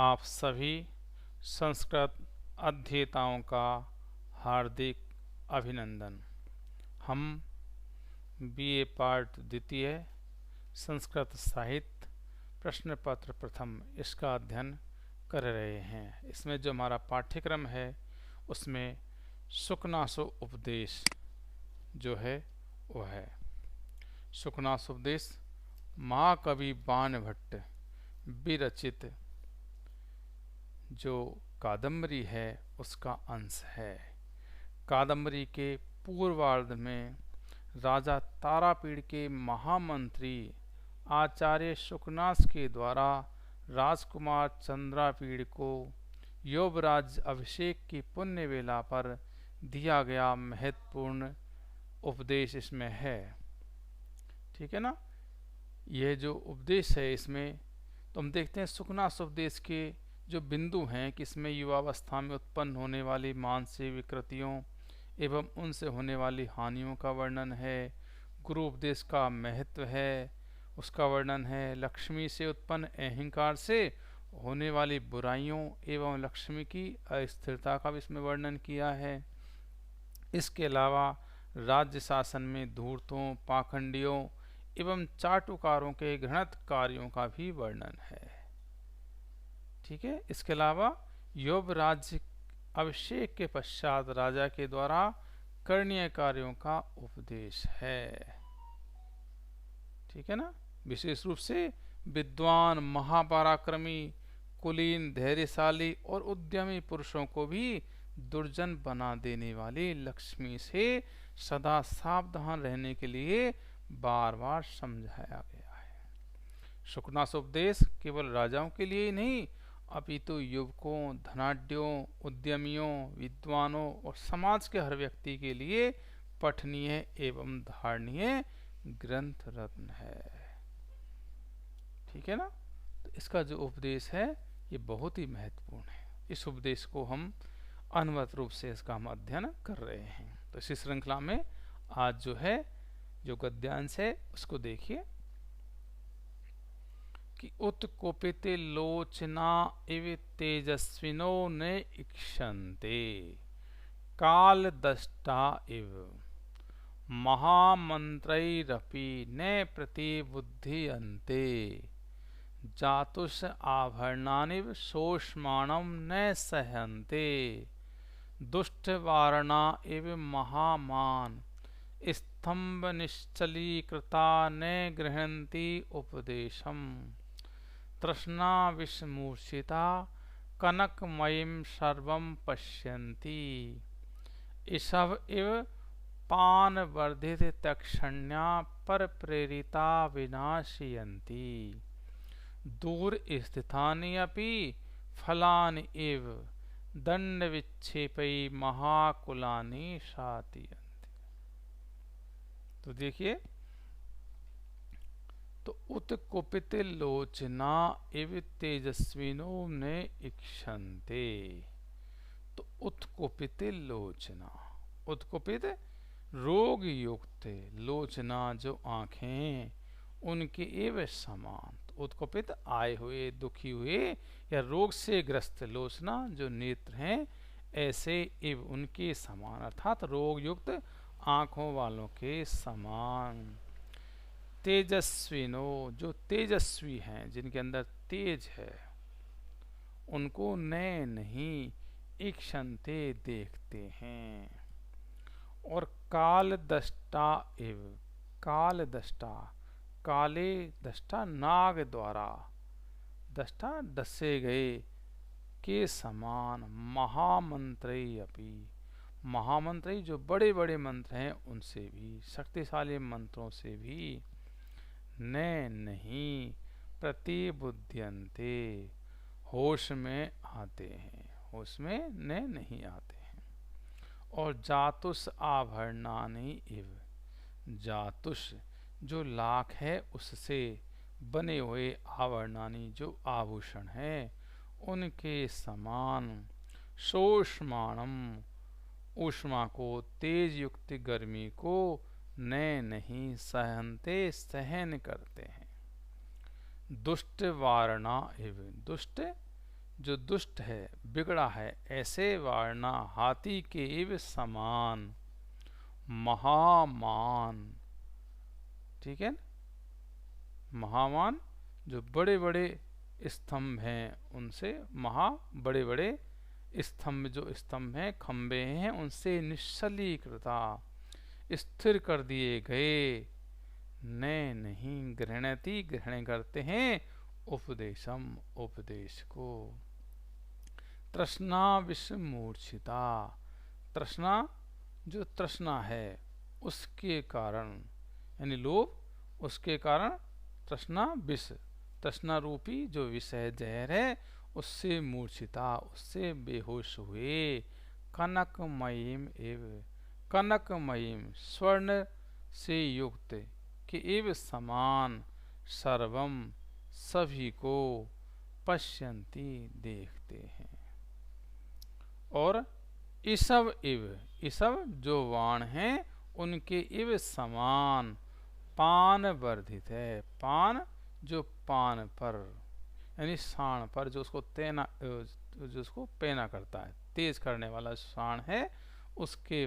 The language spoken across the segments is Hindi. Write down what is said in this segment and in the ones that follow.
आप सभी संस्कृत अध्येताओं का हार्दिक अभिनंदन। हम बीए पार्ट द्वितीय संस्कृत साहित्य प्रश्न पत्र प्रथम इसका अध्ययन कर रहे हैं। इसमें जो हमारा पाठ्यक्रम है उसमें सुकनासो उपदेश जो है वह है। सुकनासो उपदेश महाकवि बाणभट्ट विरचित जो कादम्बरी है उसका अंश है। कादम्बरी के पूर्वार्ध में राजा तारापीड़ के महामंत्री आचार्य शुकनास के द्वारा राजकुमार चंद्रापीड़ को युवराज अभिषेक की पुण्य वेला पर दिया गया महत्वपूर्ण उपदेश इसमें है। ठीक है ना। यह जो उपदेश है इसमें तो हम देखते हैं सुकनास उपदेश के जो बिंदु हैं कि इसमें युवावस्था में उत्पन्न होने वाली मानसिक विकृतियों एवं उनसे होने वाली हानियों का वर्णन है। गुरु उपदेश का महत्व है उसका वर्णन है। लक्ष्मी से उत्पन्न अहंकार से होने वाली बुराइयों एवं लक्ष्मी की अस्थिरता का भी इसमें वर्णन किया है। इसके अलावा राज्य शासन में धूर्तों, पाखंडियों एवं चाटुकारों के घृणित कार्यों का भी वर्णन है। ठीक है। इसके अलावा युवराज अभिषेक के पश्चात राजा के द्वारा करणीय कार्यों का उपदेश है। ठीक है ना। विशेष रूप से विद्वान, महापराक्रमी, कुलीन, धैर्यशाली और उद्यमी पुरुषों को भी दुर्जन बना देने वाली लक्ष्मी से सदा सावधान रहने के लिए बार बार समझाया गया है। सुकनास उपदेश केवल राजाओं के लिए ही नहीं अपितु युवकों, धनाढ्यों, उद्यमियों, विद्वानों और समाज के हर व्यक्ति के लिए पठनीय एवं धारणीय ग्रंथ रत्न है। ठीक है ना। तो इसका जो उपदेश है ये बहुत ही महत्वपूर्ण है। इस उपदेश को हम अनवरत रूप से इसका हम अध्ययन कर रहे हैं। तो इसी श्रृंखला में आज जो है जो गद्यांश है उसको देखिए कि उत्कुपिते लोचना इव तेजस्विनो न इक्षन्ते काल दष्टा इव महामंत्रैरपि न प्रतिबुध्यन्ते जातुष आभरणानिव शोषमाणं न सहन्ते दुष्टवारणा इव महामान स्तंभ निश्चलीकृता न गृह्णन्ति उपदेशम तृष्णा विस्मूर्छिता कनकमयीं सर्वं पश्यन्ति ईशव इव पानवर्धित तक्षण्या पर प्रेरिता विनाशयन्ति दूर स्थितानि अपि फलानि इव दंड विक्षेपै महाकुलानि शातयन्ति। तो देखिए तो उत्कुपित लोचना इव तेजस्विनो न इक्षन्ते। तो उत्कुपित लोचना, उत्कुपित रोग युक्त, लोचना जो आंखें उनके एवं समान। तो उत्कुपित आए हुए, दुखी हुए या रोग से ग्रस्त, लोचना जो नेत्र हैं ऐसे एव उनके समान अर्थात रोग युक्त आंखों वालों के समान। तेजस्विनो जो तेजस्वी हैं, जिनके अंदर तेज है, उनको नए नहीं इक्षन्ते देखते हैं। और काल दष्टा एव, काल दष्टा, काले दष्टा नाग द्वारा, दष्टा डसे गए के समान महामंत्री अपि, महामंत्री जो बड़े बड़े मंत्र हैं उनसे भी, शक्तिशाली मंत्रों से भी न नहीं प्रतिबुध्यन्ते होश में आते हैं, होश में न नहीं आते हैं। और जातुष आभरणानि इव, जातुष जो लाख है उससे बने हुए आभरणानि जो आभूषण हैं उनके समान शोषमाणम ऊष्मा को, तेज युक्त गर्मी को न नहीं सहनते सहन करते हैं। दुष्ट वारणा एवं, दुष्ट जो दुष्ट है, बिगड़ा है, ऐसे वारणा हाथी के इव समान महामान। ठीक है, महामान जो बड़े बड़े स्तंभ हैं उनसे, बड़े बड़े स्तंभ, जो स्तंभ हैं, खंबे हैं, उनसे निश्चलीकृता, स्थिर कर दिए गए। न नहीं गृहणति, ग्रहण करते हैं, उपदेशम, उपदेश को। तृष्णा विषमूर्छिता, तृष्णा जो तृष्णा है उसके कारण, यानी लोभ, उसके कारण तृष्णा विष, तृष्णा रूपी जो विष है, जहर है, उससे मूर्छिता, उससे बेहोश हुए। कनकमयीम एव, कनकमयीम स्वर्ण से युक्त के एव समान, सर्वम सभी को, पश्यन्ति देखते हैं। और ईसव इव, ईसव जो वाण हैं उनके इव समान, पान वर्धित है, पान जो पान पर, यानी साण पर, जो उसको तेना, जो उसको पेना करता है, तेज करने वाला साण है, उसके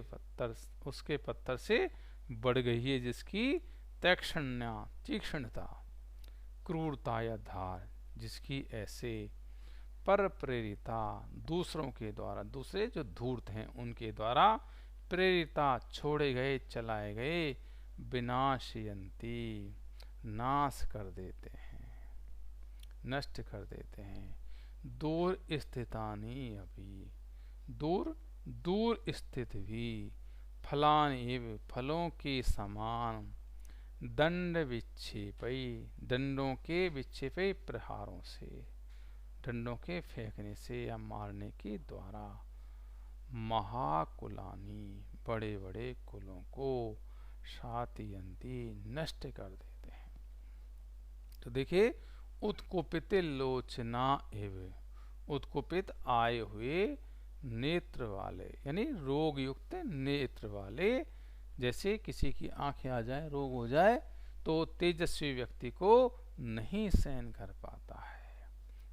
पत्थर से बढ़ गई है, जिसकी तीक्ष्णता, तीक्ष्णता, क्रूरता या धार, जिसकी ऐसे पर प्रेरिता, दूसरों के द्वारा, दूसरे जो धूर्त हैं उनके द्वारा प्रेरिता, छोड़े गए, चलाए गए, विनाशयन्ति, नाश कर देते हैं, नष्ट कर देते हैं। दूर स्थितानि अभी, दूर दूर स्थित भी, फलानि एव, फलों के समान, दंड विक्षेपई, दंडों के विक्षेपई, प्रहारों से, डंडों के फेंकने से या मारने के द्वारा, महाकुलानी, बड़े बड़े कुलों को, शातियंती, नष्ट कर देते हैं। तो देखिए, उत्कुपित लोचना एव, उत्कुपित आए हुए नेत्र वाले, यानी रोग युक्त नेत्र वाले, जैसे किसी की आंखें आ जाए, रोग हो जाए, तो तेजस्वी व्यक्ति को नहीं सहन कर पाता है।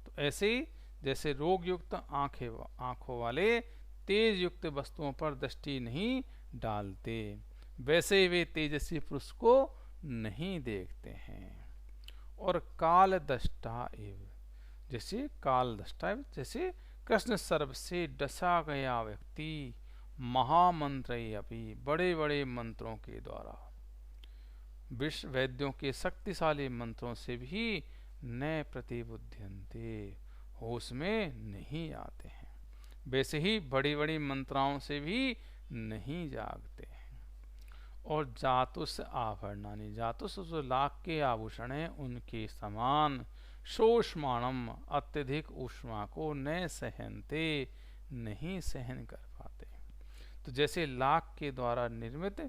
तो ऐसे ही जैसे रोग युक्त आंखों वाले तेज युक्त वस्तुओं पर दृष्टि नहीं डालते, वैसे वे तेजस्वी पुरुष को नहीं देखते हैं। और काल दष्टा एव, जैसे काल दष्टा, जैसे कृष्ण सर्प से डसा गया व्यक्ति, महामंत्र अभी, बड़े बड़े मंत्रों के द्वारा, विश्व वैद्यों के शक्तिशाली मंत्रों से भी न प्रतिबुध्यन्ते, होश में नहीं आते हैं, वैसे ही बड़ी बड़ी मंत्राओं से भी नहीं जागते हैं। और जातुस आभरणानि, जातुस जो लाख के आभूषण हैं उनके समान, शोषमाणम, अत्यधिक ऊष्मा को न सहनते, नहीं सहन कर पाते। तो जैसे लाख के द्वारा निर्मित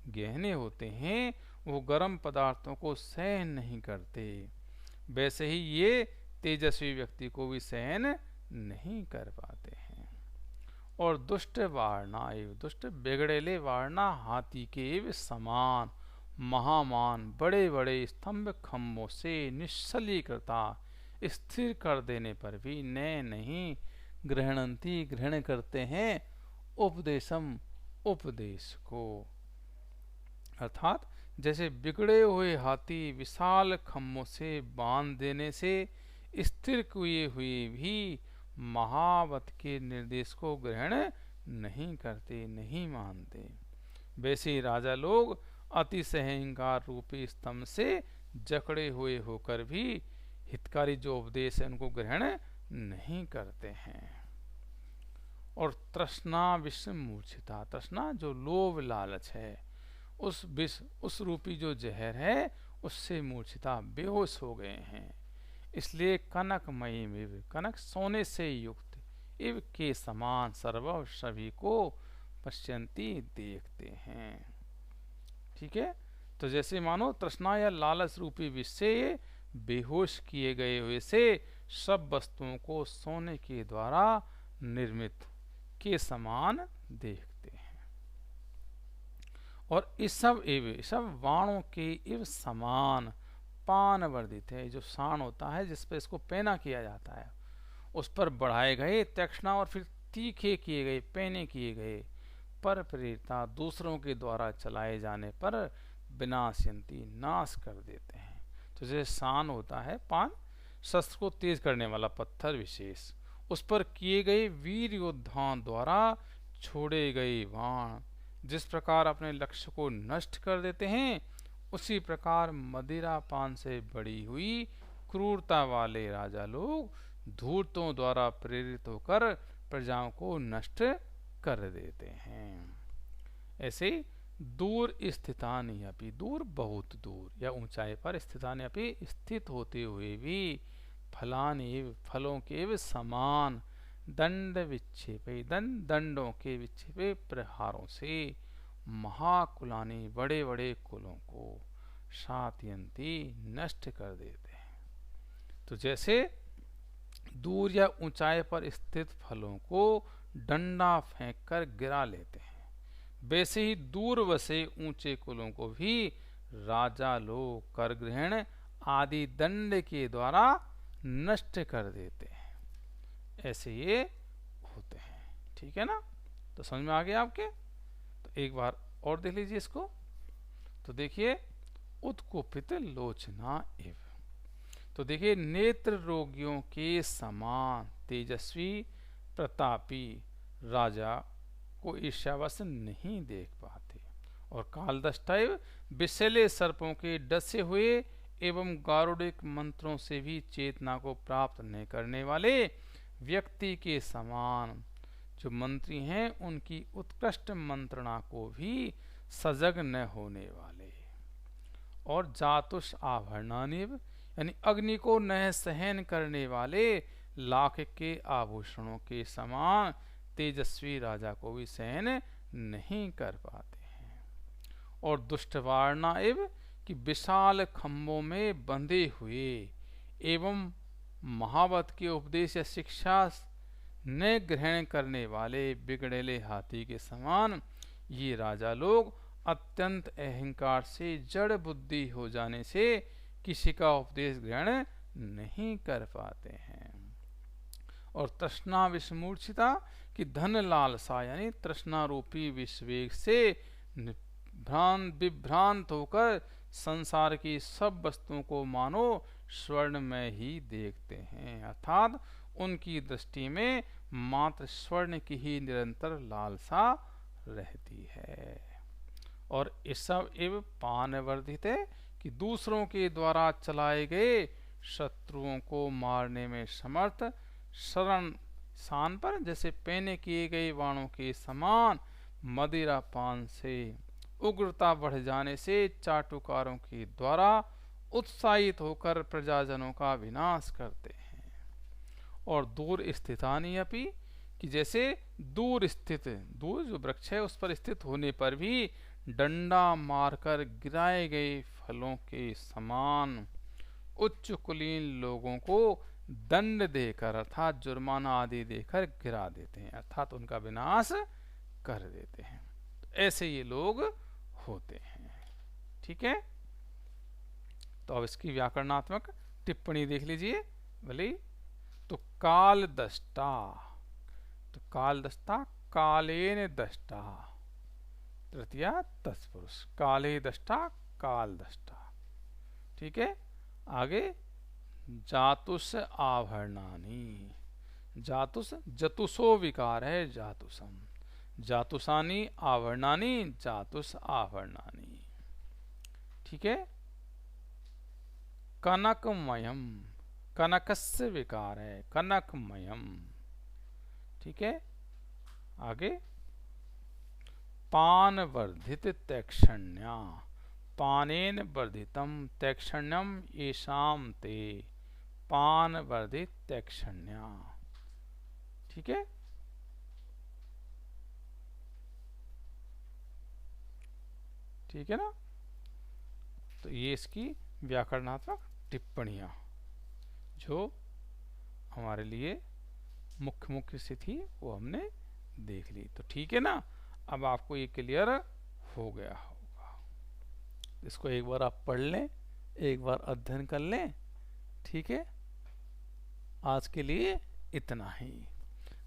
गहने होते हैं, वो गर्म पदार्थों को सहन नहीं करते, वैसे ही ये तेजस्वी व्यक्ति को भी सहन नहीं कर पाते हैं। और दुष्ट वारणा एव, दुष्ट बिगड़ेले वारणा हाथी के एव समान, महामान, बड़े बड़े स्तंभ खम्भों से निश्चलीकृता, स्थिर कर देने पर भी न नहीं ग्रहणंती, ग्रहण करते हैं, उपदेशम, उपदेश को। अर्थात जैसे बिगड़े हुए हाथी विशाल खम्भों से बांध देने से स्थिर किए हुए भी महावत के निर्देश को ग्रहण नहीं करते, नहीं मानते, वैसे ही राजा लोग अतिशयंकार रूपी स्तंभ से जकड़े हुए होकर भी हितकारी जो उपदेश है उनको ग्रहण नहीं करते हैं। और तृष्णा विष मूर्छिता, तृष्णा जो लोभ लालच है, उस विष, उस रूपी जो जहर है, उससे मूर्छिता, बेहोश हो गए हैं। इसलिए कनकमयी इव, कनक सोने से युक्त, इव के समान, सर्व सभी को, पश्यन्ति देखते हैं। ठीक है, तो जैसे मानो तृष्णा या लालच रूपी विष से बेहोश किए गए हुए से सब वस्तुओं को सोने के द्वारा निर्मित के समान देखते हैं। और इस सब वाणों के इव समान, पान वर्धित है, जो साण होता है जिस पे इसको पेना किया जाता है, उस पर बढ़ाए गए, तीक्ष्ण और फिर तीखे किए गए, पैने किए गए पर प्रेरिता दूसरों के द्वारा चलाए जाने पर विनाशयंती नाश कर देते हैं। तो जैसे सान होता है पान, शस्त्र को तेज करने वाला पत्थर विशेष, उस पर किए गए वीर योद्धाओं द्वारा छोड़े गए बाण जिस प्रकार अपने लक्ष्य को नष्ट कर देते हैं, उसी प्रकार मदिरा पान से बड़ी हुई क्रूरता वाले राजा लोग धूर्तों द्वारा प्रेरित होकर प्रजाओं को नष्ट कर देते हैं। ऐसे दूर स्थितानि अपि, दूर बहुत दूर या ऊंचाई पर, स्थितानि अपि स्थित होते हुए भी, फलानि फलों के समान, दंड विक्षेपे दंडों के विक्षेपे प्रहारों से, महाकुलानि बड़े बड़े कुलों को, शातयंती नष्ट कर देते हैं। तो जैसे दूर या ऊंचाई पर स्थित फलों को डंडा फेंककर गिरा लेते हैं, वैसे ही दूर बसे ऊंचे कुलों को भी राजा लोग कर ग्रहण आदि दंड के द्वारा नष्ट कर देते हैं। ऐसे ये होते हैं। ठीक है ना? तो समझ में आ गया आपके? तो एक बार और देख लीजिए इसको। तो देखिए, उत्कुपित लोचना इव, तो देखिए नेत्र रोगियों के समान तेजस्वी प्रतापी राजा को ईर्ष्यावश नहीं देख पाते, और कालदष्टाइव विषैले सर्पों के डसे हुए एवं गारुडिक मंत्रों से भी चेतना को प्राप्त नहीं करने वाले व्यक्ति के समान जो मंत्री हैं, उनकी उत्कृष्ट मंत्रणा को भी सजग न होने वाले, और जातुष आभरणानिव यानी अग्नि को न सहन करने वाले लाख के आभूषणों के समान तेजस्वी राजा को भी सहन नहीं कर पाते हैं। और दुष्टवारणा एवं कि विशाल खंभों में बंधे हुए एवं महावत के उपदेश या शिक्षा न ग्रहण करने वाले बिगड़ेले हाथी के समान ये राजा लोग अत्यंत अहंकार से जड़ बुद्धि हो जाने से किसी का उपदेश ग्रहण नहीं कर पाते हैं। और तृष्णा विषमूर्छिता कि धन लालसा यानी तृष्णा रूपी विषवेग से विभ्रांत होकर संसार की सब वस्तुओं को मानो स्वर्ण में ही देखते हैं, अर्थात उनकी दृष्टि में मात्र स्वर्ण की ही निरंतर लालसा रहती है। और इस सब एवं पान वर्धित है कि दूसरों के द्वारा चलाए गए शत्रुओं को मारने में समर्थ शरण सान पर जैसे पैने किए गए बाणों के समान मदिरा पान से उग्रता बढ़ जाने से चाटुकारों के द्वारा उत्साहित होकर प्रजाजनों का विनाश करते हैं। और दूर स्थितानि अपि कि जैसे दूर स्थित, दूर जो वृक्ष है उस पर स्थित होने पर भी डंडा मारकर गिराए गए फलों के समान उच्च कुलीन लोगों को दंड देकर अर्थात जुर्माना आदि देकर गिरा देते हैं, अर्थात उनका विनाश कर देते हैं। तो ऐसे ये लोग होते हैं। ठीक है? तो अब इसकी व्याकरणात्मक टिप्पणी देख लीजिए भले। तो काल दष्टा, तो काल दष्टा कालेन दष्टा, तृतीया तत्पुरुष, काले दष्टा काल दष्टा। ठीक है? आगे जातुष आभरणानि, जातुष जतुषो विकार है, जातुषम, जातुषानि आभरणानि, जातुष आभरणानि। ठीक है? कनकमयम, कनकस्य विकार है, कनकमयम। ठीक है? आगे पान वर्धित तैक्षण्या, पानेन वर्धितम तैक्षण्यम येषाम ते, पान वर्धित तैक्षण्या। ठीक है? ठीक है ना? तो ये इसकी व्याकरणात्मक टिप्पणियां जो हमारे लिए मुख्य सी थी वो हमने देख ली। तो ठीक है ना? अब आपको ये क्लियर हो गया होगा। इसको एक बार आप पढ़ लें, एक बार अध्ययन कर लें। ठीक है? आज के लिए इतना ही।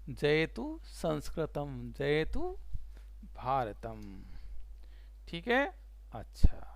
जयतु संस्कृतम जयतु भारतम। ठीक है। अच्छा।